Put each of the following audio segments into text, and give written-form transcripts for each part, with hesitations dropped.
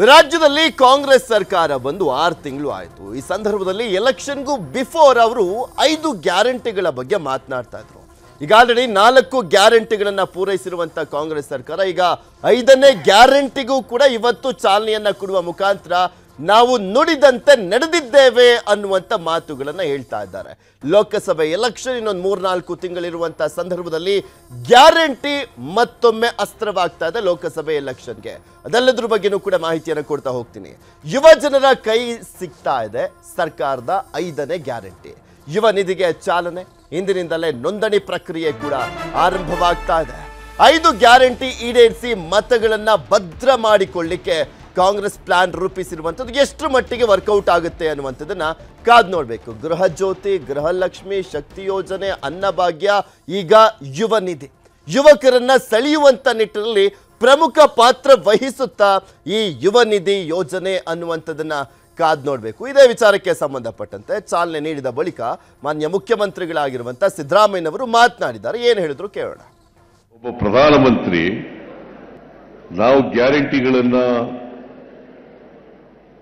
ರಾಜ್ಯದಲ್ಲಿ ಕಾಂಗ್ರೆಸ್ ಸರ್ಕಾರ ಬಂದು 6 ತಿಂಗಳು ಆಯಿತು. ಈ ಸಂದರ್ಭದಲ್ಲಿ ಎಲೆಕ್ಷನ್ಗೂ ಬಿಫೋರ್ ಅವರು 5 ಗ್ಯಾರಂಟಿಗಳ ಬಗ್ಗೆ ಮಾತನಾಡ್ತಾ ಇದ್ರು. ಈಗ ಆಲ್ರೆಡಿ 4 ಗ್ಯಾರಂಟಿಗಳನ್ನು ಪೂರೈಸಿರುವಂತ ಕಾಂಗ್ರೆಸ್ ಸರ್ಕಾರ ಈಗ 5ನೇ ಗ್ಯಾರಂಟಿಗೂ ಕೂಡ ಇವತ್ತು ಚಾಲನೆಯನ್ನ ಕೊಡುವ ಮುಖಾಂತರ ನಾವು ನುಡಿದಂತೆ ನಡೆದಿದ್ದೇವೆ ಅನ್ನುವಂತ ಮಾತುಗಳನ್ನು ಹೇಳ್ತಾ ಇದ್ದಾರೆ. ಲೋಕಸಭೆ ಎಲೆಕ್ಷನ್ ಇನ್ನೊಂದು 3-4 ತಿಂಗಳಿರುವಂತ ಸಂದರ್ಭದಲ್ಲಿ ಗ್ಯಾರಂಟಿ ಮತ್ತೊಮ್ಮೆ ಅಸ್ತ್ರವಾಗ್ತಾ ಇದೆ ಲೋಕಸಭೆ ಎಲೆಕ್ಷನ್ಗೆ. ಅದೆಲ್ಲದ್ರ ಬಗ್ಗೆನೂ ಕೂಡ ಮಾಹಿತಿಯನ್ನು ಕೊಡ್ತಾ ಹೋಗ್ತೀನಿ. ಯುವ ಜನರ ಕೈ ಸಿಗ್ತಾ ಇದೆ ಸರ್ಕಾರದ 5ನೇ ಗ್ಯಾರಂಟಿ. ಯುವ ನಿಧಿಗೆ ಚಾಲನೆ, ಇಂದಿನಿಂದಲೇ ನೋಂದಣಿ ಪ್ರಕ್ರಿಯೆ ಕೂಡ ಆರಂಭವಾಗ್ತಾ ಇದೆ. 5 ಗ್ಯಾರಂಟಿ ಈಡೇರಿಸಿ ಮತಗಳನ್ನ ಭದ್ರ ಮಾಡಿಕೊಳ್ಳಿಕ್ಕೆ ಕಾಂಗ್ರೆಸ್ ಪ್ಲಾನ್ ರೂಪಿಸಿರುವಂಥದ್ದು ಎಷ್ಟು ಮಟ್ಟಿಗೆ ವರ್ಕೌಟ್ ಆಗುತ್ತೆ ಅನ್ನುವಂಥದ್ದನ್ನ ಕಾದ್ ನೋಡಬೇಕು. ಗೃಹ ಜ್ಯೋತಿ, ಗೃಹಲಕ್ಷ್ಮಿ, ಶಕ್ತಿ ಯೋಜನೆ, ಅನ್ನಭಾಗ್ಯ, ಈಗ ಯುವ ನಿಧಿ ಯುವಕರನ್ನ ಸೆಳೆಯುವಂತ ನಿಟ್ಟಿನಲ್ಲಿ ಪ್ರಮುಖ ಪಾತ್ರ ವಹಿಸುತ್ತಾ ಈ ಯುವ ನಿಧಿ ಯೋಜನೆ ಅನ್ನುವಂಥದ್ದನ್ನ ಕಾದ್ ನೋಡಬೇಕು. ಇದೇ ವಿಚಾರಕ್ಕೆ ಸಂಬಂಧಪಟ್ಟಂತೆ ಚಾಲನೆ ನೀಡಿದ ಬಳಿಕ ಮಾನ್ಯ ಮುಖ್ಯಮಂತ್ರಿಗಳಾಗಿರುವಂಥ ಸಿದ್ದರಾಮಯ್ಯನವರು ಮಾತನಾಡಿದ್ದಾರೆ. ಏನು ಹೇಳಿದ್ರು ಕೇಳೋಣ. ಒಬ್ಬ ಪ್ರಧಾನಮಂತ್ರಿ ನಾವು ಗ್ಯಾರಂಟಿಗಳನ್ನ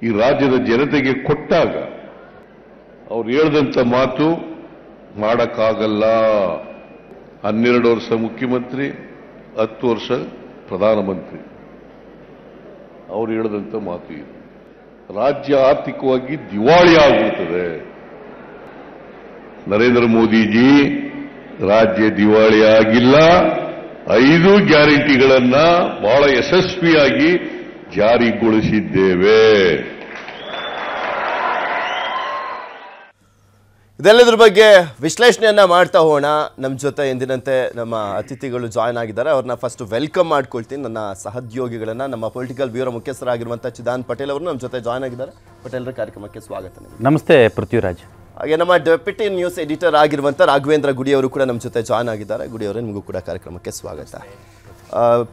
ಈ ರಾಜ್ಯದ ಜನತೆಗೆ ಕೊಟ್ಟಾಗ ಅವ್ರು ಹೇಳಿದಂತ ಮಾತು ಮಾಡಕ್ಕಾಗಲ್ಲ. 12 ವರ್ಷ ಮುಖ್ಯಮಂತ್ರಿ, 10 ವರ್ಷ ಪ್ರಧಾನಮಂತ್ರಿ. ಅವ್ರು ಹೇಳಿದಂತ ಮಾತು ಇದು. ರಾಜ್ಯ ಆರ್ಥಿಕವಾಗಿ ದಿವಾಳಿ ಆಗುತ್ತದೆ. ನರೇಂದ್ರ ಮೋದಿಜಿ ರಾಜ್ಯ ದಿವಾಳಿ ಆಗಿಲ್ಲ. 5 ಗ್ಯಾರಂಟಿಗಳನ್ನ ಬಹಳ ಯಶಸ್ವಿಯಾಗಿ ಜಾರಿಗೊಳಿಸಿದ್ದೇವೆ. ಇದೆಲ್ಲದ್ರ ಬಗ್ಗೆ ವಿಶ್ಲೇಷಣೆಯನ್ನ ಮಾಡ್ತಾ ಹೋಗೋಣ. ನಮ್ಮ ಜೊತೆ ಎಂದಿನಂತೆ ನಮ್ಮ ಅತಿಥಿಗಳು ಜಾಯ್ನ್ ಆಗಿದ್ದಾರೆ. ಅವ್ರನ್ನ ಫಸ್ಟ್ ವೆಲ್ಕಮ್ ಮಾಡ್ಕೊಳ್ತೀನಿ. ನನ್ನ ಸಹೋದ್ಯೋಗಿಗಳನ್ನ, ನಮ್ಮ ಪೊಲಿಟಿಕಲ್ ಬ್ಯೂರೋ ಮುಖ್ಯಸ್ಥರಾಗಿರುವಂಥ ಚಿದಾನ್ ಪಟೇಲ್ ಅವರು ನಮ್ಮ ಜೊತೆ ಜಾಯ್ನ್ ಆಗಿದ್ದಾರೆ. ಪಟೇಲ್ರ ಕಾರ್ಯಕ್ರಮಕ್ಕೆ ಸ್ವಾಗತ. ನಮಸ್ತೆ ಪೃಥ್ವಿರಾಜ್. ಹಾಗೆ ನಮ್ಮ ಡೆಪ್ಯೂಟಿ ನ್ಯೂಸ್ ಎಡಿಟರ್ ಆಗಿರುವಂಥ ರಾಘವೇಂದ್ರ ಗುಡಿ ಅವರು ಕೂಡ ನಮ್ಮ ಜೊತೆ ಜಾಯ್ನ್ ಆಗಿದ್ದಾರೆ. ಗುಡಿ ಅವರೇ, ನಿಮಗೂ ಕೂಡ ಕಾರ್ಯಕ್ರಮಕ್ಕೆ ಸ್ವಾಗತ.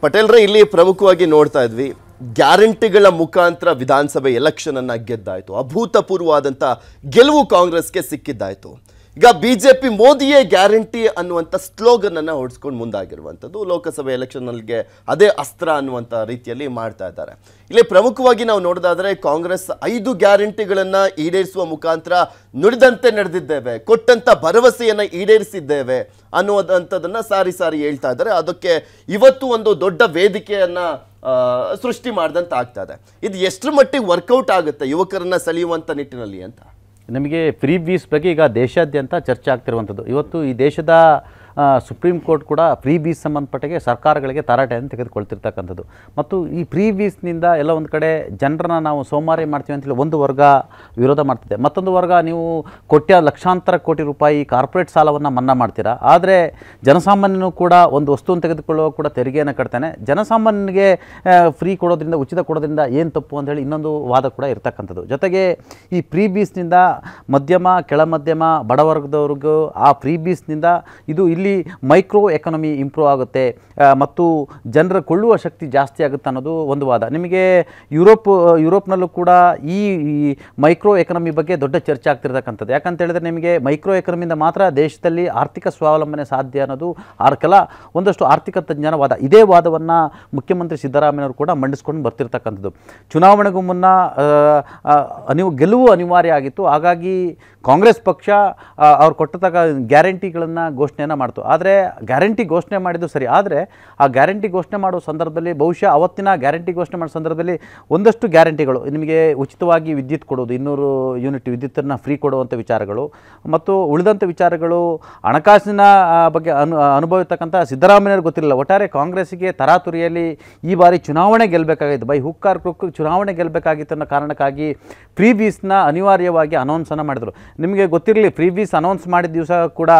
ಪಟೇಲ್ರ, ಇಲ್ಲಿ ಪ್ರಮುಖವಾಗಿ ನೋಡ್ತಾ ಇದ್ವಿ, ಗ್ಯಾರಂಟಿಗಳ ಮುಖಾಂತರ ವಿಧಾನಸಭೆ ಎಲೆಕ್ಷನ್ ಅನ್ನ ಗೆದ್ದಾಯ್ತು. ಅಭೂತಪೂರ್ವವಾದಂಥ ಗೆಲುವು ಕಾಂಗ್ರೆಸ್ಗೆ ಸಿಕ್ಕಿದ್ದಾಯ್ತು. ಈಗ ಬಿಜೆಪಿ ಮೋದಿಯೇ ಗ್ಯಾರಂಟಿ ಅನ್ನುವಂಥ ಸ್ಲೋಗನ್ ಅನ್ನ ಹೊಡ್ಸ್ಕೊಂಡು ಮುಂದಾಗಿರುವಂಥದ್ದು ಲೋಕಸಭೆ ಎಲೆಕ್ಷನ್ಗೆ ಅದೇ ಅಸ್ತ್ರ ಅನ್ನುವಂಥ ರೀತಿಯಲ್ಲಿ ಮಾಡ್ತಾ ಇದ್ದಾರೆ. ಇಲ್ಲಿ ಪ್ರಮುಖವಾಗಿ ನಾವು ನೋಡೋದಾದ್ರೆ ಕಾಂಗ್ರೆಸ್ 5 ಗ್ಯಾರಂಟಿಗಳನ್ನ ಈಡೇರಿಸುವ ಮುಖಾಂತರ ನುಡಿದಂತೆ ನಡೆದಿದ್ದೇವೆ, ಕೊಟ್ಟಂತ ಭರವಸೆಯನ್ನ ಈಡೇರಿಸಿದ್ದೇವೆ ಅನ್ನುವಂಥದ್ದನ್ನ ಸಾರಿ ಸಾರಿ ಹೇಳ್ತಾ ಇದ್ದಾರೆ. ಅದಕ್ಕೆ ಇವತ್ತು ಒಂದು ದೊಡ್ಡ ವೇದಿಕೆಯನ್ನ ಸೃಷ್ಟಿ ಮಾಡಿದಂತ ಆಗ್ತಾ ಇದೆ. ಇದು ಎಷ್ಟರ ಮಟ್ಟಿಗೆ ವರ್ಕೌಟ್ ಆಗುತ್ತೆ ಯುವಕರನ್ನ ಸೆಳೆಯುವಂತ ನಿಟ್ಟಿನಲ್ಲಿ ಅಂತ? ನಮಗೆ ಫ್ರೀ ಬೀಸ್ ಬಗ್ಗೆ ಈಗ ದೇಶಾದ್ಯಂತ ಚರ್ಚೆ ಆಗ್ತಿರುವಂಥದ್ದು. ಇವತ್ತು ಈ ದೇಶದ ಸುಪ್ರೀಂ ಕೋರ್ಟ್ ಕೂಡ ಫ್ರೀ ಬೀಸ್ ಸಂಬಂಧಪಟ್ಟಿಗೆ ಸರ್ಕಾರಗಳಿಗೆ ತರಾಟೆಯನ್ನು ತೆಗೆದುಕೊಳ್ತಿರ್ತಕ್ಕಂಥದ್ದು. ಮತ್ತು ಈ ಫ್ರೀ ಬೀಸ್ನಿಂದ ಎಲ್ಲ ಒಂದು ಕಡೆ ಜನರನ್ನ ನಾವು ಸೋಮಾರಿ ಮಾಡ್ತೀವಿ ಅಂತೇಳಿ ಒಂದು ವರ್ಗ ವಿರೋಧ ಮಾಡ್ತಿದೆ. ಮತ್ತೊಂದು ವರ್ಗ ನೀವು ಲಕ್ಷಾಂತರ ಕೋಟಿ ರೂಪಾಯಿ ಕಾರ್ಪೊರೇಟ್ ಸಾಲವನ್ನು ಮನ್ನಾ ಮಾಡ್ತೀರಾ, ಆದರೆ ಜನಸಾಮಾನ್ಯನೂ ಕೂಡ ಒಂದು ವಸ್ತುವನ್ನು ತೆಗೆದುಕೊಳ್ಳುವ ಕೂಡ ತೆರಿಗೆಯನ್ನು ಕಟ್ತಾನೆ. ಜನಸಾಮಾನ್ಯನಿಗೆ ಫ್ರೀ ಕೊಡೋದ್ರಿಂದ, ಉಚಿತ ಕೊಡೋದ್ರಿಂದ ಏನು ತಪ್ಪು ಅಂತ ಹೇಳಿ ಇನ್ನೊಂದು ವಾದ ಕೂಡ ಇರ್ತಕ್ಕಂಥದ್ದು. ಜೊತೆಗೆ ಈ ಫ್ರೀ ಬೀಸ್ನಿಂದ ಮಧ್ಯಮ, ಕೆಳಮಧ್ಯಮ, ಬಡವರ್ಗದವ್ರಿಗೂ ಆ ಫ್ರೀ ಬೀಸ್ನಿಂದ ಇದು ಇಲ್ಲಿ ಮೈಕ್ರೋ ಎಕಾನಮಿ ಇಂಪ್ರೂವ್ ಆಗುತ್ತೆ ಮತ್ತು ಜನರ ಕೊಳ್ಳುವ ಶಕ್ತಿ ಜಾಸ್ತಿ ಆಗುತ್ತೆ ಅನ್ನೋದು ಒಂದು ವಾದ. ನಿಮಗೆ ಯುರೋಪ್ನಲ್ಲೂ ಕೂಡ ಈ ಮೈಕ್ರೋ ಎಕಾನಮಿ ಬಗ್ಗೆ ದೊಡ್ಡ ಚರ್ಚೆ ಆಗ್ತಿರ್ತಕ್ಕಂಥದ್ದು. ಯಾಕಂತ ಹೇಳಿದ್ರೆ ನಿಮಗೆ ಮೈಕ್ರೋ ಎಕಾನಮಿಯಿಂದ ಮಾತ್ರ ದೇಶದಲ್ಲಿ ಆರ್ಥಿಕ ಸ್ವಾವಲಂಬನೆ ಸಾಧ್ಯ ಅನ್ನೋದು ಒಂದಷ್ಟು ಆರ್ಥಿಕ ತಜ್ಞರ ವಾದ. ಇದೇ ವಾದವನ್ನು ಮುಖ್ಯಮಂತ್ರಿ ಸಿದ್ದರಾಮಯ್ಯವರು ಕೂಡ ಮಂಡಿಸ್ಕೊಂಡು ಬರ್ತಿರ್ತಕ್ಕಂಥದ್ದು. ಚುನಾವಣೆಗೂ ಮುನ್ನ ಗೆಲುವು ಅನಿವಾರ್ಯ ಆಗಿತ್ತು. ಹಾಗಾಗಿ ಕಾಂಗ್ರೆಸ್ ಪಕ್ಷ ಅವ್ರು ಕೊಟ್ಟತಕ್ಕ ಗ್ಯಾರಂಟಿಗಳನ್ನು ಘೋಷಣೆಯನ್ನು ಮಾಡ್ತು. ಆದರೆ ಗ್ಯಾರಂಟಿ ಘೋಷಣೆ ಮಾಡಿದ್ದು ಸರಿ, ಆದರೆ ಆ ಗ್ಯಾರಂಟಿ ಘೋಷಣೆ ಮಾಡೋ ಸಂದರ್ಭದಲ್ಲಿ ಬಹುಶಃ ಅವತ್ತಿನ ಗ್ಯಾರಂಟಿ ಘೋಷಣೆ ಮಾಡೋ ಸಂದರ್ಭದಲ್ಲಿ ಒಂದಷ್ಟು ಗ್ಯಾರಂಟಿಗಳು, ನಿಮಗೆ ಉಚಿತವಾಗಿ ವಿದ್ಯುತ್ ಕೊಡೋದು, 200 ಯೂನಿಟ್ ವಿದ್ಯುತ್ತನ್ನು ಫ್ರೀ ಕೊಡುವಂಥ ವಿಚಾರಗಳು ಮತ್ತು ಉಳಿದಂಥ ವಿಚಾರಗಳು ಹಣಕಾಸಿನ ಬಗ್ಗೆ ಅನುಭವಿಸ್ತಕ್ಕಂಥ ಸಿದ್ದರಾಮಯ್ಯವ್ರಿಗೆ ಗೊತ್ತಿರಲಿಲ್ಲ. ಒಟ್ಟಾರೆ ಕಾಂಗ್ರೆಸ್ಸಿಗೆ ತರಾತುರಿಯಲ್ಲಿ ಈ ಬಾರಿ ಚುನಾವಣೆ ಗೆಲ್ಲಬೇಕಾಗಿತ್ತು, ಬೈ ಹುಕ್ ಆರ್ ಕ್ರೂಕ್ ಚುನಾವಣೆ ಗೆಲ್ಲಬೇಕಾಗಿತ್ತು ಅನ್ನೋ ಕಾರಣಕ್ಕಾಗಿ ಫ್ರೀ ಬೀಸ್ನ ಅನಿವಾರ್ಯವಾಗಿ ಅನೌನ್ಸನ್ನು ಮಾಡಿದರು. ನಿಮಗೆ ಗೊತ್ತಿರಲಿ, ಫ್ರೀ ಬೀಸ್ ಅನೌನ್ಸ್ ಮಾಡಿದ ದಿವಸ ಕೂಡ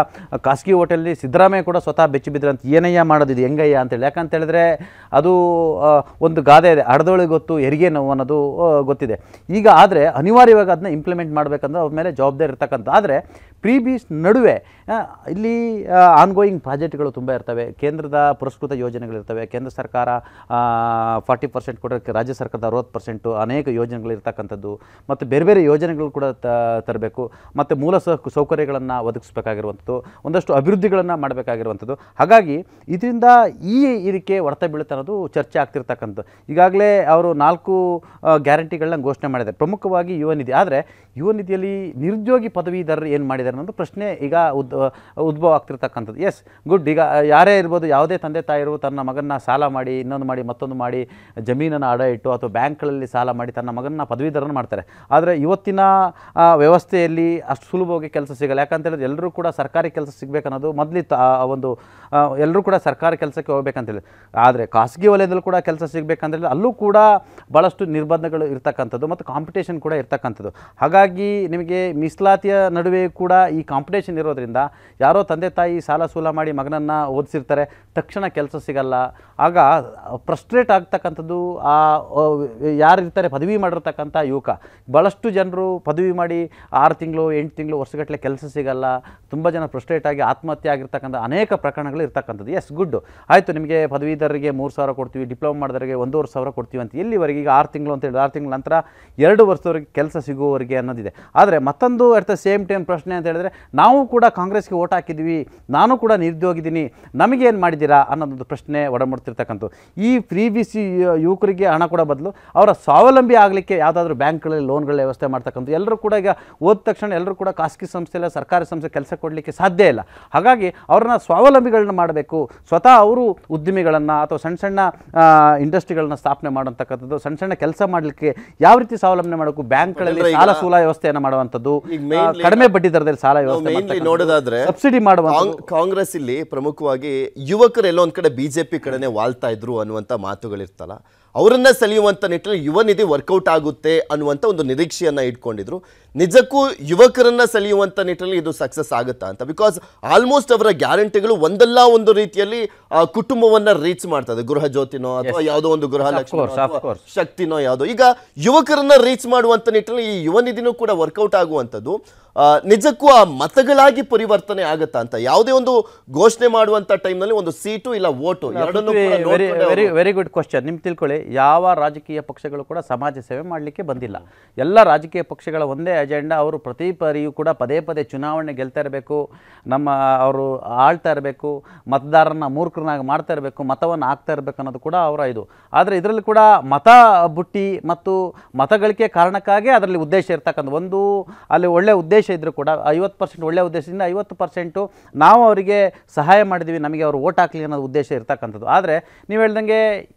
ಖಾಸಗಿ ಹೋಟೆಲ್ನಲ್ಲಿ ಸಿದ್ದರಾಮಯ್ಯ ಕೂಡ ಸ್ವತಃ ಬೆಚ್ಚಿ ಬಿದ್ರಂತ, ಏನಯ್ಯ ಮಾಡೋದಿದೆ ಹೆಂಗಯ್ಯ ಅಂತೇಳಿ. ಯಾಕಂತ ಹೇಳಿದ್ರೆ ಅದು ಒಂದು ಗಾದೆ ಇದೆ, ಅಡ್ದೊಳಗೆ ಗೊತ್ತು ಹೆರಿಗೆ ನೋವು ಅನ್ನೋದು ಗೊತ್ತಿದೆ. ಈಗ ಆದರೆ ಅನಿವಾರ್ಯವಾಗಿ ಅದನ್ನ ಇಂಪ್ಲಿಮೆಂಟ್ ಮಾಡಬೇಕಂದ್ರೆ ಅವ್ರ ಮೇಲೆ ಜವಾಬ್ದಾರಿ ಇರ್ತಕ್ಕಂಥ. ಆದರೆ ಪ್ರೀಬೀಸ್ ನಡುವೆ ಇಲ್ಲಿ ಆನ್ಗೋಯಿಂಗ್ ಪ್ರಾಜೆಕ್ಟ್ಗಳು ತುಂಬ ಇರ್ತವೆ, ಕೇಂದ್ರದ ಪುರಸ್ಕೃತ ಯೋಜನೆಗಳಿರ್ತವೆ, ಕೇಂದ್ರ ಸರ್ಕಾರ 40% ಕೊಡೋಕ್ಕೆ ರಾಜ್ಯ ಸರ್ಕಾರದ 60%, ಅನೇಕ ಯೋಜನೆಗಳಿರ್ತಕ್ಕಂಥದ್ದು ಮತ್ತು ಬೇರೆ ಬೇರೆ ಯೋಜನೆಗಳು ಕೂಡ ತರಬೇಕು, ಮತ್ತು ಮೂಲ ಸೌಕರ್ಯಗಳನ್ನು ಒದಗಿಸಬೇಕಾಗಿರುವಂಥದ್ದು, ಒಂದಷ್ಟು ಅಭಿವೃದ್ಧಿಗಳನ್ನು ಮಾಡಬೇಕಾಗಿರುವಂಥದ್ದು. ಹಾಗಾಗಿ ಇದರಿಂದ ಇದಕ್ಕೆ ಹೊಡೆತ ಬೀಳುತ್ತೆ ಅನ್ನೋದು ಚರ್ಚೆ ಆಗ್ತಿರ್ತಕ್ಕಂಥದ್ದು. ಈಗಾಗಲೇ ಅವರು 4 ಗ್ಯಾರಂಟಿಗಳನ್ನ ಘೋಷಣೆ ಮಾಡಿದ್ದಾರೆ, ಪ್ರಮುಖವಾಗಿ ಯುವ ನಿಧಿ. ಆದರೆ ಯುವ ನಿಧಿಯಲ್ಲಿ ನಿರುದ್ಯೋಗಿ ಪದವೀಧರರು ಏನು ಮಾಡಿದ್ದಾರೆ ಅನ್ನೋದು ಪ್ರಶ್ನೆ ಈಗ ಉದ್ಭವ ಆಗ್ತಿರ್ತಕ್ಕಂಥದ್ದು. ಎಸ್ ಗುಡ್, ಈಗ ಯಾರೇ ಇರ್ಬೋದು, ಯಾವುದೇ ತಂದೆ ತಾಯಿರು ತನ್ನ ಮಗನ್ನ ಸಾಲ ಮಾಡಿ, ಇನ್ನೊಂದು ಮಾಡಿ, ಮತ್ತೊಂದು ಮಾಡಿ, ಜಮೀನನ್ನು ಅಡ ಇಟ್ಟು ಅಥವಾ ಬ್ಯಾಂಕ್ಗಳಲ್ಲಿ ಸಾಲ ಮಾಡಿ ತನ್ನ ಮಗನ್ನ ಪದವೀಧರನ್ನು ಮಾಡ್ತಾರೆ. ಆದರೆ ಇವತ್ತಿನ ವ್ಯವಸ್ಥೆಯಲ್ಲಿ ಅಷ್ಟು ಸುಲಭವಾಗಿ ಕೆಲಸ ಸಿಗಲ್ಲ. ಯಾಕಂತ ಹೇಳಿದ್ರೆ ಎಲ್ಲರೂ ಕೂಡ ಸರ್ಕಾರಿ ಕೆಲಸ ಸಿಗಬೇಕನ್ನೋದು ಮೊದಲಿತ್ತು, ಒಂದು ಎಲ್ಲರೂ ಕೂಡ ಸರ್ಕಾರಿ ಕೆಲಸಕ್ಕೆ ಹೋಗ್ಬೇಕಂತೇಳಿ. ಆದರೆ ಖಾಸಗಿ ವಲಯದಲ್ಲೂ ಕೂಡ ಕೆಲಸ ಸಿಗಬೇಕಂತೇಳಿ ಅಲ್ಲೂ ಕೂಡ ಭಾಳಷ್ಟು ನಿರ್ಬಂಧಗಳು ಇರ್ತಕ್ಕಂಥದ್ದು ಮತ್ತು ಕಾಂಪಿಟೇಷನ್ ಕೂಡ ಇರ್ತಕ್ಕಂಥದ್ದು. ಹಾಗಾಗಿ ನಿಮಗೆ ಮೀಸಲಾತಿಯ ನಡುವೆ ಕೂಡ ಈ ಕಾಂಪಿಟೇಷನ್ ಇರೋದ್ರಿಂದ ಯಾರೋ ತಂದೆ ತಾಯಿ ಸಾಲ ಸೂಲ ಮಾಡಿ ಮಗನನ್ನು ಓದಿಸಿರ್ತಾರೆ, ತಕ್ಷಣ ಕೆಲಸ ಸಿಗಲ್ಲ. ಆಗ ಫ್ರಸ್ಟ್ರೇಟ್ ಆಗ್ತಕ್ಕಂಥದ್ದು ಯಾರಿರ್ತಾರೆ ಪದವಿ ಮಾಡಿರ್ತಕ್ಕಂಥ ಯುವಕ. ಭಾಳಷ್ಟು ಜನರು ಪದವಿ ಮಾಡಿ 6 ತಿಂಗಳು 8 ತಿಂಗಳು ವರ್ಷಗಟ್ಟಲೆ ಕೆಲಸ ಸಿಗಲ್ಲ, ತುಂಬ ಜನ ಫ್ರಸ್ಟ್ರೇಟ್ ಆಗಿ ಆತ್ಮಹತ್ಯೆ ಆಗಿರ್ತಕ್ಕಂಥ ಅನೇಕ ಪ್ರಕರಣಗಳು ಇರ್ತಕ್ಕಂಥದ್ದು. ಎಸ್ ಗುಡ್, ಆಯಿತು, ನಿಮಗೆ ಪದವೀಧರರಿಗೆ 3,000 ಕೊಡ್ತೀವಿ, ಡಿಪ್ಲೊಮಾ ಮಾಡಿದವರಿಗೆ 1,500 ಕೊಡ್ತೀವಿ ಅಂತ ಎಲ್ಲಿವರೆಗೆ? ಈಗ 6 ತಿಂಗಳು ಅಂತ ಹೇಳಿ 6 ತಿಂಗಳ ನಂತರ 2 ವರ್ಷದವರೆಗೆ ಕೆಲಸ ಸಿಗುವವರೆಗೆ ಅನ್ನೋದಿದೆ. ಆದರೆ ಮತ್ತೊಂದು ಅಟ್ ದ ಸೇಮ್ ಟೈಮ್ ಪ್ರಶ್ನೆ ಅಂತ ಹೇಳಿದ್ರೆ, ನಾವು ಕೂಡ ಕಾಂಗ್ರೆಸ್ಗೆ ಓಟ್ ಹಾಕಿದ್ವಿ, ನಾನು ಕೂಡ ನಿರುದ್ಯೋಗಿದ್ದೀನಿ, ನಮಗೇನು ಮಾಡಿದ್ದೀರಾ ಅನ್ನೋದೊಂದು ಪ್ರಶ್ನೆ ಒಡಮೂಡ್ತಿರ್ತಕ್ಕಂಥದ್ದು. ಈ ಫ್ರೀಬೀಸ್ ಯುವಕರಿಗೆ ಹಣ ಕೊಡೋ ಬದಲು ಅವರ ಸ್ವಾವಲಂಬಿ ಆಗಲಿಕ್ಕೆ ಯಾವುದಾದ್ರೂ ಬ್ಯಾಂಕ್ಗಳಲ್ಲಿ ಲೋನ್ಗಳ ವ್ಯವಸ್ಥೆ ಮಾಡ್ತಕ್ಕಂಥ. ಎಲ್ಲರೂ ಕೂಡ ಈಗ ಓದ ತಕ್ಷಣ ಎಲ್ಲರೂ ಕೂಡ ಖಾಸಗಿ ಸಂಸ್ಥೆಲ್ಲ ಸರ್ಕಾರಿ ಸಂಸ್ಥೆ ಕೆಲಸ ಕೊಡಲಿಕ್ಕೆ ಸಾಧ್ಯ ಇಲ್ಲ. ಹಾಗಾಗಿ ಅವ್ರನ್ನ ಸ್ವಾವಲಂಬಿಗಳನ್ನ ಮಾಡಬೇಕು, ಸ್ವತಃ ಅವರು ಉದ್ಯಮಿಗಳನ್ನು ಅಥವಾ ಸಣ್ಣ ಸಣ್ಣ ಇಂಡಸ್ಟ್ರಿಗಳನ್ನ ಸ್ಥಾಪನೆ ಮಾಡುವಂಥಕ್ಕಂಥದ್ದು, ಸಣ್ಣ ಸಣ್ಣ ಕೆಲಸ ಮಾಡಲಿಕ್ಕೆ ಯಾವ ರೀತಿ ಸ್ವಾವಲಂಬನೆ ಮಾಡಬೇಕು, ಬ್ಯಾಂಕ್ಗಳಲ್ಲಿ ಸಾಲ ಸೂಲ ವ್ಯವಸ್ಥೆಯನ್ನು ಮಾಡುವಂಥದ್ದು, ಕಡಿಮೆ ಬಡ್ಡಿ ದರದಲ್ಲಿ ಸಾಲ ವ್ಯವಸ್ಥೆ ನೋಡೋದಾದ್ರೆ ಸಬ್ಸಿಡಿ ಮಾಡುವ. ಕಾಂಗ್ರೆಸ್ ಇಲ್ಲಿ ಪ್ರಮುಖವಾಗಿ ಯುವಕರು ಎಲ್ಲೊಂದ್ ಕಡೆ ಬಿಜೆಪಿ ಕಡೆನೆ ವಾಳ್ತಾ ಇದ್ರು ಅನ್ನುವಂಥ ಮಾತುಗಳಿರ್ತಲ್ಲ, ಅವರನ್ನ ಸೆಳೆಯುವಂಥ ನಿಟ್ಟಿನಲ್ಲಿ ಯುವ ನಿಧಿ ವರ್ಕೌಟ್ ಆಗುತ್ತೆ ಅನ್ನುವಂಥ ಒಂದು ನಿರೀಕ್ಷೆಯನ್ನ ಇಟ್ಕೊಂಡಿದ್ರು. ನಿಜಕ್ಕೂ ಯುವಕರನ್ನ ಸೆಳೆಯುವಂಥ ನಿಟ್ಟಿನಲ್ಲಿ ಇದು ಸಕ್ಸಸ್ ಆಗುತ್ತಾ ಅಂತ? ಬಿಕಾಸ್ ಆಲ್ಮೋಸ್ಟ್ ಅವರ ಗ್ಯಾರಂಟಿಗಳು ಒಂದಲ್ಲ ಒಂದು ರೀತಿಯಲ್ಲಿ ಕುಟುಂಬವನ್ನ ರೀಚ್ ಮಾಡ್ತದೆ, ಗೃಹ ಜ್ಯೋತಿನೋ ಅಥವಾ ಯಾವುದೋ ಒಂದು ಗೃಹ ಲಕ್ಷ್ಮಿ ಶಕ್ತಿನೋ ಯಾವುದೋ. ಈಗ ಯುವಕರನ್ನ ರೀಚ್ ಮಾಡುವಂಥ ನಿಟ್ಟಿನಲ್ಲಿ ಈ ಯುವ ನಿಧಿನೂ ಕೂಡ ವರ್ಕೌಟ್ ಆಗುವಂಥದ್ದು ನಿಜಕ್ಕೂ ಆ ಮತಗಳಾಗಿ ಪರಿವರ್ತನೆ ಆಗುತ್ತಾ ಅಂತ? ಯಾವುದೇ ಒಂದು ಘೋಷಣೆ ಮಾಡುವಂಥ ಟೈಮ್ನಲ್ಲಿ ಒಂದು ಸೀಟು ಇಲ್ಲ ವೋಟು ಎರಡನ್ನೂ ವೆರಿ ಗುಡ್ ಕ್ವಶನ್. ನಿಮ್ಗೆ ತಿಳ್ಕೊಳ್ಳಿ, ಯಾವ ರಾಜಕೀಯ ಪಕ್ಷಗಳು ಕೂಡ ಸಮಾಜ ಸೇವೆ ಮಾಡಲಿಕ್ಕೆ ಬಂದಿಲ್ಲ. ಎಲ್ಲ ರಾಜಕೀಯ ಪಕ್ಷಗಳ ಒಂದೇ ಅಜೆಂಡಾ, ಅವರು ಪ್ರತಿ ಬಾರಿಯೂ ಕೂಡ ಪದೇ ಪದೇ ಚುನಾವಣೆ ಗೆಲ್ತಾ ಇರಬೇಕು, ಅವರು ಆಳ್ತಾ ಇರಬೇಕು, ಮತದಾರರನ್ನ ಮೂರ್ಖರನ್ನಾಗಿ ಮಾಡ್ತಾ ಇರಬೇಕು, ಮತವನ್ನು ಹಾಕ್ತಾ ಇರಬೇಕು ಅನ್ನೋದು ಕೂಡ ಅವರ ಇದು. ಆದರೆ ಇದರಲ್ಲಿ ಕೂಡ ಮತ ಬುಟ್ಟಿ ಮತ್ತು ಮತಗಳಿಕೆ ಕಾರಣಕ್ಕಾಗಿ ಅದರಲ್ಲಿ ಉದ್ದೇಶ ಇರ್ತಕ್ಕಂಥ ಒಂದು, ಅಲ್ಲಿ ಒಳ್ಳೆ ಉದ್ದೇಶ ಇದ್ರೂ ಕೂಡ 50% ಒಳ್ಳೆ ಉದ್ದೇಶದಿಂದ 50% ನಾವು ಅವರಿಗೆ ಸಹಾಯ ಮಾಡಿದ್ದೀವಿ, ನಮಗೆ ಅವರು ಓಟ್ ಹಾಕಲಿ ಅನ್ನೋದು ಉದ್ದೇಶ ಇರ್ತಕ್ಕಂಥದ್ದು. ಆದರೆ ನೀವು ಹೇಳ್ದಂಗೆ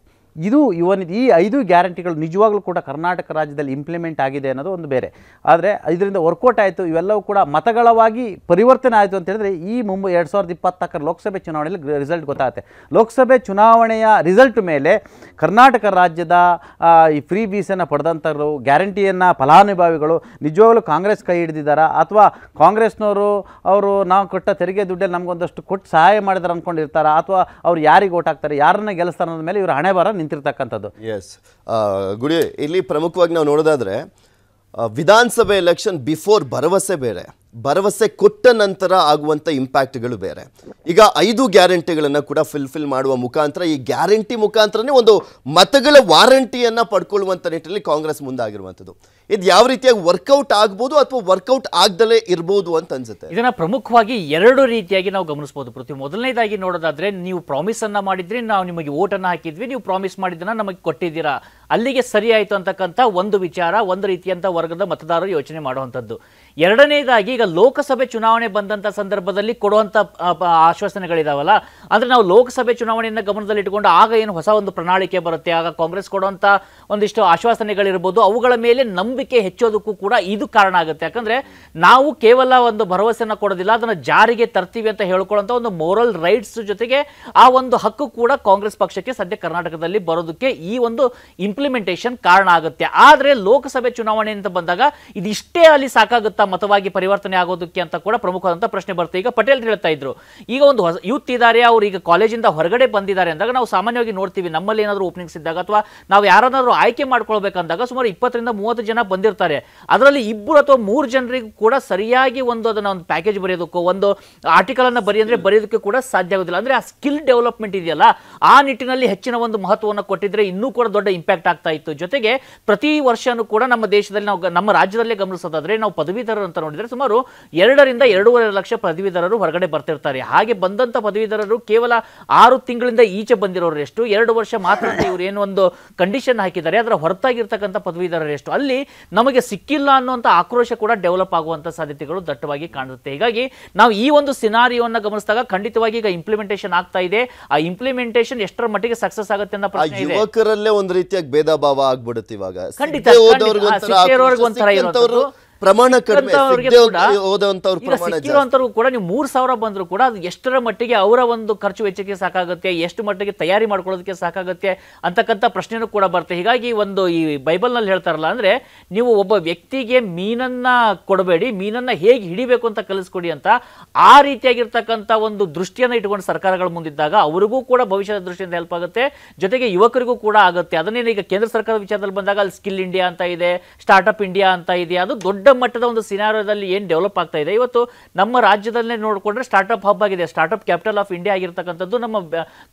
ಇದು ಈ 5 ಗ್ಯಾರಂಟಿಗಳು ನಿಜವಾಗ್ಲೂ ಕೂಡ ಕರ್ನಾಟಕ ರಾಜ್ಯದಲ್ಲಿ ಇಂಪ್ಲಿಮೆಂಟ್ ಆಗಿದೆ ಅನ್ನೋದು ಒಂದು ಬೇರೆ. ಆದರೆ ಇದರಿಂದ ವರ್ಕೌಟ್ ಆಯಿತು, ಇವೆಲ್ಲವೂ ಕೂಡ ಮತಗಳವಾಗಿ ಪರಿವರ್ತನೆ ಆಯಿತು ಅಂತ ಹೇಳಿದ್ರೆ ಈ 2024 ಲೋಕಸಭೆ ಚುನಾವಣೆಯಲ್ಲಿ ರಿಸಲ್ಟ್ ಗೊತ್ತಾಗುತ್ತೆ. ಲೋಕಸಭೆ ಚುನಾವಣೆಯ ರಿಸಲ್ಟ್ ಮೇಲೆ ಕರ್ನಾಟಕ ರಾಜ್ಯದ ಈ ಫ್ರೀ ಬೀಸನ್ನು ಪಡೆದಂಥವ್ರು, ಗ್ಯಾರಂಟಿಯನ್ನು ಫಲಾನುಭವಿಗಳು ನಿಜವಾಗ್ಲೂ ಕಾಂಗ್ರೆಸ್ ಕೈ ಹಿಡಿದಿದ್ದಾರಾ ಅಥವಾ ಕಾಂಗ್ರೆಸ್ನವರು ಅವರು ನಾವು ಕೊಟ್ಟ ತೆರಿಗೆ ದುಡ್ಡಲ್ಲಿ ನಮಗೊಂದಷ್ಟು ಕೊಟ್ಟು ಸಹಾಯ ಮಾಡಿದಾರೆ ಅಂದ್ಕೊಂಡಿರ್ತಾರಾ ಅಥವಾ ಅವ್ರು ಯಾರಿಗೆ ಓಟ್ ಹಾಕ್ತಾರೆ, ಯಾರನ್ನ ಗೆಲ್ಲಿಸ್ತಾರೆ ಅನ್ನೋದ ಮೇಲೆ ಇವರು ಹಣೆ ಬರ ನಿಂತಿರ್ತಕ್ಕಂಥದ್ದು. ಎಸ್ ಗುಡಿ, ಇಲ್ಲಿ ಪ್ರಮುಖವಾಗಿ ನಾವು ನೋಡೋದಾದ್ರೆ ವಿಧಾನಸಭೆ ಎಲೆಕ್ಷನ್ ಬಿಫೋರ್ ಭರವಸೆ ಬೇರೆ, ಭರವಸೆ ಕೊಟ್ಟ ನಂತರ ಆಗುವಂಥ ಇಂಪ್ಯಾಕ್ಟ್ಗಳು ಬೇರೆ. ಈಗ 5 ಗ್ಯಾರಂಟಿಗಳನ್ನು ಕೂಡ ಫಿಲ್ ಮಾಡುವ ಮುಖಾಂತರ, ಈ ಗ್ಯಾರಂಟಿ ಮುಖಾಂತರನೇ ಒಂದು ಮತಗಳ ವಾರಂಟಿಯನ್ನು ಪಡ್ಕೊಳ್ಳುವಂಥ ನಿಟ್ಟಿನಲ್ಲಿ ಕಾಂಗ್ರೆಸ್ ಮುಂದಾಗಿರುವಂಥದ್ದು. ಇದು ಯಾವ ರೀತಿಯಾಗಿ ವರ್ಕೌಟ್ ಆಗ್ಬೋದು ಅಥವಾ ವರ್ಕೌಟ್ ಆಗ್ದಲೇ ಇರ್ಬೋದು ಅಂತ ಅನ್ಸುತ್ತೆ? ಇದನ್ನ ಪ್ರಮುಖವಾಗಿ 2 ರೀತಿಯಾಗಿ ನಾವು ಗಮನಿಸಬಹುದು. ಪ್ರತಿ ಮೊದಲನೇದಾಗಿ ನೋಡೋದಾದ್ರೆ, ನೀವು ಪ್ರಾಮಿಸ್ ಅನ್ನ ಮಾಡಿದ್ರಿ, ನಾವು ನಿಮಗೆ ಓಟ್ ಅನ್ನ ಹಾಕಿದ್ವಿ, ನೀವು ಪ್ರಾಮಿಸ್ ಮಾಡಿದ್ದನ್ನ ನಮಗೆ ಕೊಟ್ಟಿದ್ದೀರಾ, ಅಲ್ಲಿಗೆ ಸರಿ ಆಯ್ತು ಅಂತಕ್ಕಂಥ ಒಂದು ವಿಚಾರ, ಒಂದು ರೀತಿಯಂತ ವರ್ಗದ ಮತದಾರರು ಯೋಚನೆ ಮಾಡುವಂಥದ್ದು. ಎರಡನೇದಾಗಿ, ಈಗ ಲೋಕಸಭೆ ಚುನಾವಣೆ ಬಂದಂತ ಸಂದರ್ಭದಲ್ಲಿ ಕೊಡುವಂತ ಆಶ್ವಾಸನೆಗಳಿದಾವಲ್ಲ, ಅಂದ್ರೆ ನಾವು ಲೋಕಸಭೆ ಚುನಾವಣೆಯನ್ನ ಗಮನದಲ್ಲಿ ಇಟ್ಟುಕೊಂಡು ಆಗ ಏನು ಹೊಸ ಒಂದು ಪ್ರಣಾಳಿಕೆ ಬರುತ್ತೆ, ಆಗ ಕಾಂಗ್ರೆಸ್ ಕೊಡುವಂತ ಒಂದಿಷ್ಟು ಆಶ್ವಾಸನೆಗಳಿರ್ಬೋದು, ಅವುಗಳ ಮೇಲೆ ನಂಬಿಕೆ ಹೆಚ್ಚೋದಕ್ಕೂ ಕೂಡ ಇದು ಕಾರಣ ಆಗುತ್ತೆ. ಯಾಕಂದ್ರೆ ನಾವು ಕೇವಲ ಒಂದು ಭರವಸೆನ ಕೊಡೋದಿಲ್ಲ, ಅದನ್ನ ಜಾರಿಗೆ ತರ್ತೀವಿ ಅಂತ ಹೇಳ್ಕೊಳ್ಳುವಂತ ಒಂದು ಮೋರಲ್ ರೈಟ್ಸ್ ಜೊತೆಗೆ ಆ ಒಂದು ಹಕ್ಕು ಕೂಡ ಕಾಂಗ್ರೆಸ್ ಪಕ್ಷಕ್ಕೆ ಸದ್ಯ ಕರ್ನಾಟಕದಲ್ಲಿ ಬರೋದಕ್ಕೆ ಈ ಒಂದು ಇಂಪ್ಲಿಮೆಂಟೇಷನ್ ಕಾರಣ ಆಗುತ್ತೆ. ಆದರೆ ಲೋಕಸಭೆ ಚುನಾವಣೆ ಅಂತ ಬಂದಾಗ ಇದಿಷ್ಟೇ ಅಲ್ಲಿ ಸಾಕಾಗುತ್ತಾ ಮತವಾಗಿ ಪರಿವರ್ತನೆ ಆಗೋದಕ್ಕೆ ಅಂತ ಕೂಡ ಪ್ರಮುಖವಾದಂಥ ಪ್ರಶ್ನೆ ಬರುತ್ತೆ. ಈಗ ಪಟೇಲ್ ಹೇಳ್ತಾ ಇದ್ರು, ಈಗ ಒಂದು ಯೂತ್ ಇದ್ದಾರೆ, ಅವ್ರು ಈಗ ಕಾಲೇಜಿಂದ ಹೊರಗಡೆ ಬಂದಿದ್ದಾರೆ ಅಂದಾಗ ನಾವು ಸಾಮಾನ್ಯವಾಗಿ ನೋಡ್ತೀವಿ, ನಮ್ಮಲ್ಲಿ ಏನಾದರೂ ಓಪನಿಂಗ್ಸ್ ಇದ್ದಾಗ ಅಥವಾ ನಾವು ಯಾರನ್ನಾದ್ರೂ ಆಯ್ಕೆ ಮಾಡ್ಕೊಳ್ಬೇಕಂದಾಗ ಸುಮಾರು 20 ರಿಂದ 30 ಜನ ಬಂದಿರ್ತಾರೆ. ಅದರಲ್ಲಿ 2 ಅಥವಾ 3 ಜನರಿಗೂ ಕೂಡ ಸರಿಯಾಗಿ ಅದನ್ನ ಒಂದು ಪ್ಯಾಕೇಜ್ ಬರೆಯೋದಕ್ಕೋ ಒಂದು ಆರ್ಟಿಕಲ್ ಅನ್ನ ಬರೆಯೋದಕ್ಕೆ ಕೂಡ ಸಾಧ್ಯ ಆಗೋದಿಲ್ಲ. ಅಂದ್ರೆ ಆ ಸ್ಕಿಲ್ ಡೆವಲಪ್ಮೆಂಟ್ ಇದೆಯಲ್ಲ, ಆ ನಿಟ್ಟಿನಲ್ಲಿ ಹೆಚ್ಚಿನ ಒಂದು ಮಹತ್ವವನ್ನು ಕೊಟ್ಟಿದ್ರೆ ಇನ್ನೂ ಕೂಡ ದೊಡ್ಡ ಇಂಪ್ಯಾಕ್ಟ್ ಆಗ್ತಾ ಇತ್ತು. ಜೊತೆಗೆ ಪ್ರತಿ ವರ್ಷನೂ ಕೂಡ ನಮ್ಮ ದೇಶದಲ್ಲಿ ನಾವು ನಮ್ಮ ರಾಜ್ಯದಲ್ಲೇ ಗಮನಿಸೋದಾದ್ರೆ ನಾವು ಪದವೀಧರರು ಅಂತ ನೋಡಿದ್ರೆ ಸುಮಾರು 2 ರಿಂದ 2.5 ಲಕ್ಷ ಪದವೀಧರರು ಹೊರಗಡೆ ಬರ್ತಿರ್ತಾರೆ. ಹಾಗೆ ಬಂದಂತ ಪದವೀಧರರು ಕೇವಲ 6 ತಿಂಗಳಿಂದ ಈಚೆ ಬಂದಿರೋರು ಎಷ್ಟು, 2 ವರ್ಷ ಮಾತ್ರ ಇವರು ಏನು ಒಂದು ಕಂಡೀಷನ್ ಹಾಕಿದ್ದಾರೆ, ಅದರ ಹೊರತಾಗಿರ್ತಕ್ಕಂಥ ಪದವೀಧರರು ಎಷ್ಟು, ಅಲ್ಲಿ ನಮಗೆ ಸಿಕ್ಕಿಲ್ಲ ಅನ್ನುವಂಥ ಆಕ್ರೋಶ ಕೂಡ ಡೆವಲಪ್ ಆಗುವಂತ ಸಾಧ್ಯತೆಗಳು ದಟ್ಟವಾಗಿ ಕಾಣುತ್ತೆ. ಹೀಗಾಗಿ ನಾವು ಈ ಒಂದು ಸಿನಾರಿಯೋವನ್ನು ಗಮನಿಸಿದಾಗ ಖಂಡಿತವಾಗಿ ಈಗ ಇಂಪ್ಲಿಮೆಂಟೇಷನ್ ಆಗ್ತಾ ಇದೆ. ಆ ಇಂಪ್ಲಿಮೆಂಟೇಷನ್ ಎಷ್ಟರ ಮಟ್ಟಿಗೆ ಸಕ್ಸಸ್ ಆಗುತ್ತೆ ಅನ್ನೋ ಪ್ರಶ್ನೆ ಇದೆ. ಯುವಕರಲ್ಲೇ ಒಂದು ರೀತಿಯಾಗಿ ಭೇದ ಭಾವ ಆಗ್ಬಿಡುತ್ತೆ ಇವಾಗ. ಖಂಡಿತ ಪ್ರಮಾಣ ಕಡಿಮೆ ಕೂಡ ನೀವು 3,000 ಬಂದ್ರು ಕೂಡ ಅದು ಎಷ್ಟರ ಮಟ್ಟಿಗೆ ಅವರ ಒಂದು ಖರ್ಚು ವೆಚ್ಚಕ್ಕೆ ಸಾಕಾಗುತ್ತೆ, ಎಷ್ಟು ಮಟ್ಟಿಗೆ ತಯಾರಿ ಮಾಡ್ಕೊಳ್ಳೋದಕ್ಕೆ ಸಾಕಾಗುತ್ತೆ ಅಂತಕ್ಕಂಥ ಪ್ರಶ್ನೆನೂ ಕೂಡ ಬರುತ್ತೆ. ಹೀಗಾಗಿ ಒಂದು ಈ ಬೈಬಲ್ ನಲ್ಲಿ ಹೇಳ್ತಾರಲ್ಲ, ಅಂದ್ರೆ ನೀವು ಒಬ್ಬ ವ್ಯಕ್ತಿಗೆ ಮೀನನ್ನ ಕೊಡಬೇಡಿ, ಮೀನನ್ನ ಹೇಗೆ ಹಿಡಿಬೇಕು ಅಂತ ಕಲಿಸ್ಕೊಡಿ ಅಂತ. ಆ ರೀತಿಯಾಗಿರ್ತಕ್ಕಂಥ ಒಂದು ದೃಷ್ಟಿಯನ್ನು ಇಟ್ಕೊಂಡು ಸರ್ಕಾರಗಳ ಮುಂದಿದ್ದಾಗ ಅವರಿಗೂ ಕೂಡ ಭವಿಷ್ಯದ ದೃಷ್ಟಿಯಿಂದ ಹೆಲ್ಪ್ ಆಗುತ್ತೆ, ಜೊತೆಗೆ ಯುವಕರಿಗೂ ಕೂಡ ಆಗುತ್ತೆ. ಅದನ್ನೇನು ಈಗ ಕೇಂದ್ರ ಸರ್ಕಾರದ ವಿಚಾರದಲ್ಲಿ ಬಂದಾಗ ಅಲ್ಲಿ ಸ್ಕಿಲ್ ಇಂಡಿಯಾ ಅಂತ ಇದೆ, ಸ್ಟಾರ್ಟ್ಅಪ್ ಇಂಡಿಯಾ ಅಂತ ಇದೆ. ಅದು ದೊಡ್ಡ ಮಟ್ಟದ ಒಂದು ಸಿನಾರಿಯೋದಲ್ಲಿ ಏನು ಡೆವಲಪ್ ಆಗ್ತಾ ಇದೆ. ಇವತ್ತು ನಮ್ಮ ರಾಜ್ಯದಲ್ಲೇ ನೋಡಿಕೊಂಡ್ರೆ ಸ್ಟಾರ್ಟ್ಅಪ್ ಹಬ್ ಆಗಿದೆ, ಸ್ಟಾರ್ಟ್ಅಪ್ ಕ್ಯಾಪಿಟಲ್ ಆಫ್ ಇಂಡಿಯಾ ಆಗಿರ್ತಕ್ಕಂಥದ್ದು ನಮ್ಮ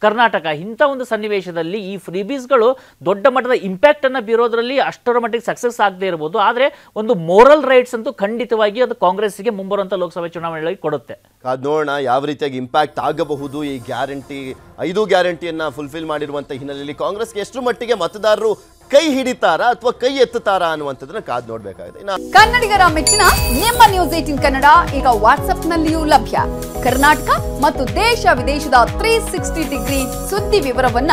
ಕರ್ನಾಟಕ. ಇಂಥ ಒಂದು ಸನ್ನಿವೇಶದಲ್ಲಿ ಈ ಫ್ರೀಬೀಸ್ಗಳು ದೊಡ್ಡ ಮಟ್ಟದ ಇಂಪ್ಯಾಕ್ಟ್ ಅನ್ನು ಬೀರೋದ್ರಲ್ಲಿ ಅಷ್ಟರ ಮಟ್ಟಿಗೆ ಸಕ್ಸಸ್ ಆಗದೆ ಇರಬಹುದು, ಆದರೆ ಒಂದು ಮೋರಲ್ ರೈಟ್ಸ್ ಅಂತೂ ಖಂಡಿತವಾಗಿ ಅದು ಕಾಂಗ್ರೆಸ್ಗೆ ಮುಂಬರುವಂತ ಲೋಕಸಭೆ ಚುನಾವಣೆಗಳಿಗೆ ಕೊಡುತ್ತೆ. ಕಾದ್ ನೋಡೋಣ ಯಾವ ರೀತಿಯಾಗಿ ಇಂಪ್ಯಾಕ್ಟ್ ಆಗಬಹುದು ಈ ಗ್ಯಾರಂಟಿ, 5 ಗ್ಯಾರಂಟಿಯನ್ನ ಫುಲ್ಫಿಲ್ ಮಾಡಿರುವಂತ ಹಿನ್ನೆಲೆಯಲ್ಲಿ ಕಾಂಗ್ರೆಸ್ಗೆ ಎಷ್ಟು ಮಟ್ಟಿಗೆ ಮತದಾರರು ಕೈ ಹಿಡಿತಾರಾ ಅಥವಾ ಕೈ ಎತ್ತುತ್ತಾರಾ ಅನ್ನುವಂಥದ್ದನ್ನ ಕಾದ್ ನೋಡ್ಬೇಕಾಗಿದೆ. ಕನ್ನಡಿಗರ ಮೆಚ್ಚಿನ ನಿಮ್ಮ ನ್ಯೂಸ್ 18 ಕನ್ನಡ ಈಗ ವಾಟ್ಸ್ಆಪ್ನಲ್ಲಿಯೂ ಲಭ್ಯ. ಕರ್ನಾಟಕ ಮತ್ತು ದೇಶ ವಿದೇಶದ 360 ಡಿಗ್ರಿ ಸುದ್ದಿ ವಿವರವನ್ನ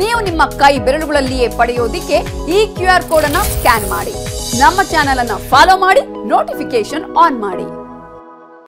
ನೀವು ನಿಮ್ಮ ಕೈ ಬೆರಳುಗಳಲ್ಲಿಯೇ ಪಡೆಯೋದಿಕ್ಕೆ ಈ QR ಕೋಡ್ ಅನ್ನ ಸ್ಕ್ಯಾನ್ ಮಾಡಿ, ನಮ್ಮ ಚಾನೆಲ್ ಅನ್ನ ಫಾಲೋ ಮಾಡಿ, ನೋಟಿಫಿಕೇಶನ್ ಆನ್ ಮಾಡಿ.